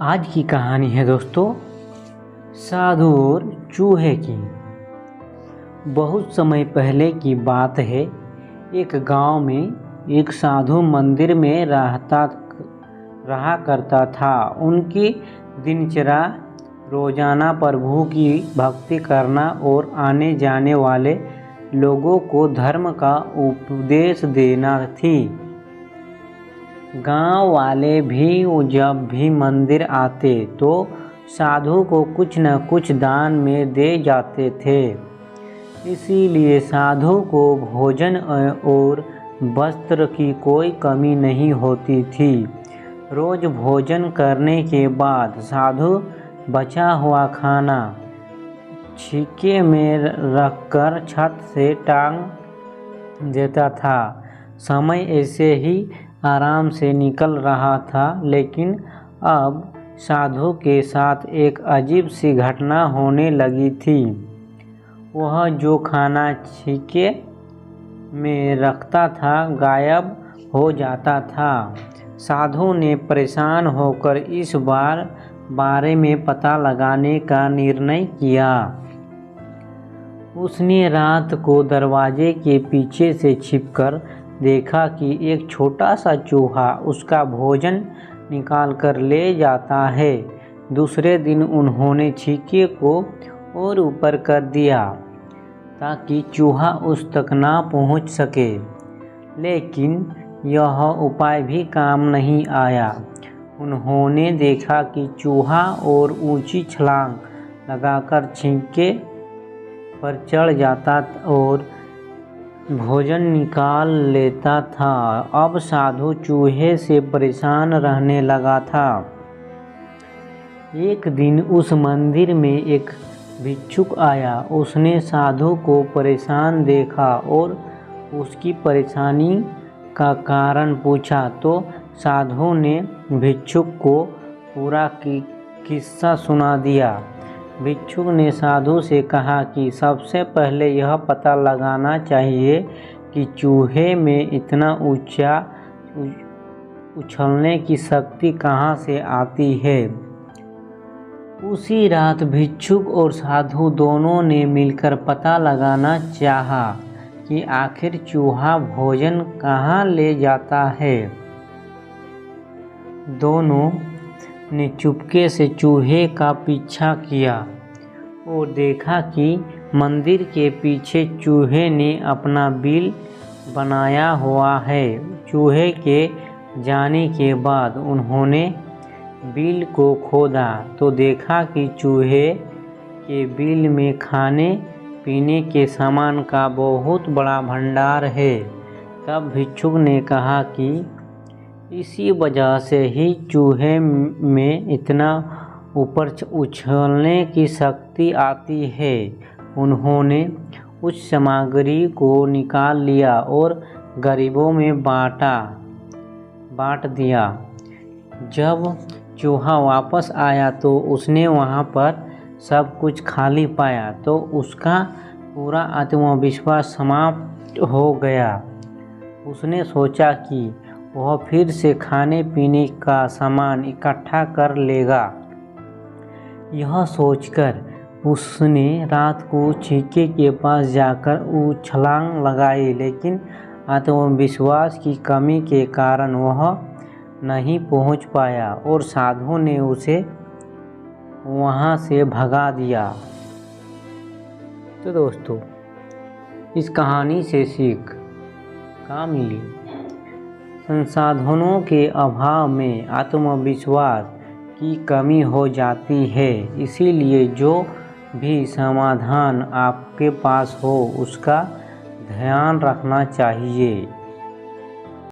आज की कहानी है दोस्तों साधु और चूहे की। बहुत समय पहले की बात है। एक गांव में एक साधु मंदिर में रहा करता था। उनकी दिनचर्या रोजाना प्रभु की भक्ति करना और आने जाने वाले लोगों को धर्म का उपदेश देना थी। गांव वाले भी जब भी मंदिर आते तो साधु को कुछ न कुछ दान में दे जाते थे। इसीलिए साधु को भोजन और वस्त्र की कोई कमी नहीं होती थी। रोज भोजन करने के बाद साधु बचा हुआ खाना छीके में रखकर छत से टांग देता था। समय ऐसे ही आराम से निकल रहा था, लेकिन अब साधु के साथ एक अजीब सी घटना होने लगी थी। वह जो खाना छीके में रखता था गायब हो जाता था। साधु ने परेशान होकर इस बारे में पता लगाने का निर्णय किया। उसने रात को दरवाजे के पीछे से छिपकर देखा कि एक छोटा सा चूहा उसका भोजन निकाल कर ले जाता है। दूसरे दिन उन्होंने छीके को और ऊपर कर दिया ताकि चूहा उस तक ना पहुंच सके, लेकिन यह उपाय भी काम नहीं आया। उन्होंने देखा कि चूहा और ऊंची छलांग लगाकर छीके पर चढ़ जाता और भोजन निकाल लेता था। अब साधु चूहे से परेशान रहने लगा था। एक दिन उस मंदिर में एक भिक्षुक आया। उसने साधु को परेशान देखा और उसकी परेशानी का कारण पूछा तो साधु ने भिक्षुक को पूरा किस्सा सुना दिया। भिक्षुक ने साधु से कहा कि सबसे पहले यह पता लगाना चाहिए कि चूहे में इतना ऊंचा उछलने की शक्ति कहाँ से आती है। उसी रात भिक्षुक और साधु दोनों ने मिलकर पता लगाना चाहा कि आखिर चूहा भोजन कहाँ ले जाता है। दोनों ने चुपके से चूहे का पीछा किया और देखा कि मंदिर के पीछे चूहे ने अपना बिल बनाया हुआ है। चूहे के जाने के बाद उन्होंने बिल को खोदा तो देखा कि चूहे के बिल में खाने पीने के सामान का बहुत बड़ा भंडार है। तब भिक्षुक ने कहा कि इसी वजह से ही चूहे में इतना ऊपर उछलने की शक्ति आती है। उन्होंने उस सामग्री को निकाल लिया और गरीबों में बांट दिया। जब चूहा वापस आया तो उसने वहाँ पर सब कुछ खाली पाया तो उसका पूरा आत्मविश्वास समाप्त हो गया। उसने सोचा कि वह फिर से खाने पीने का सामान इकट्ठा कर लेगा। यह सोचकर उसने रात को छीके के पास जाकर छलांग लगाई, लेकिन आत्मविश्वास की कमी के कारण वह नहीं पहुंच पाया और साधु ने उसे वहां से भगा दिया। तो दोस्तों, इस कहानी से सीख क्या मिली? संसाधनों के अभाव में आत्मविश्वास की कमी हो जाती है। इसीलिए जो भी समाधान आपके पास हो उसका ध्यान रखना चाहिए।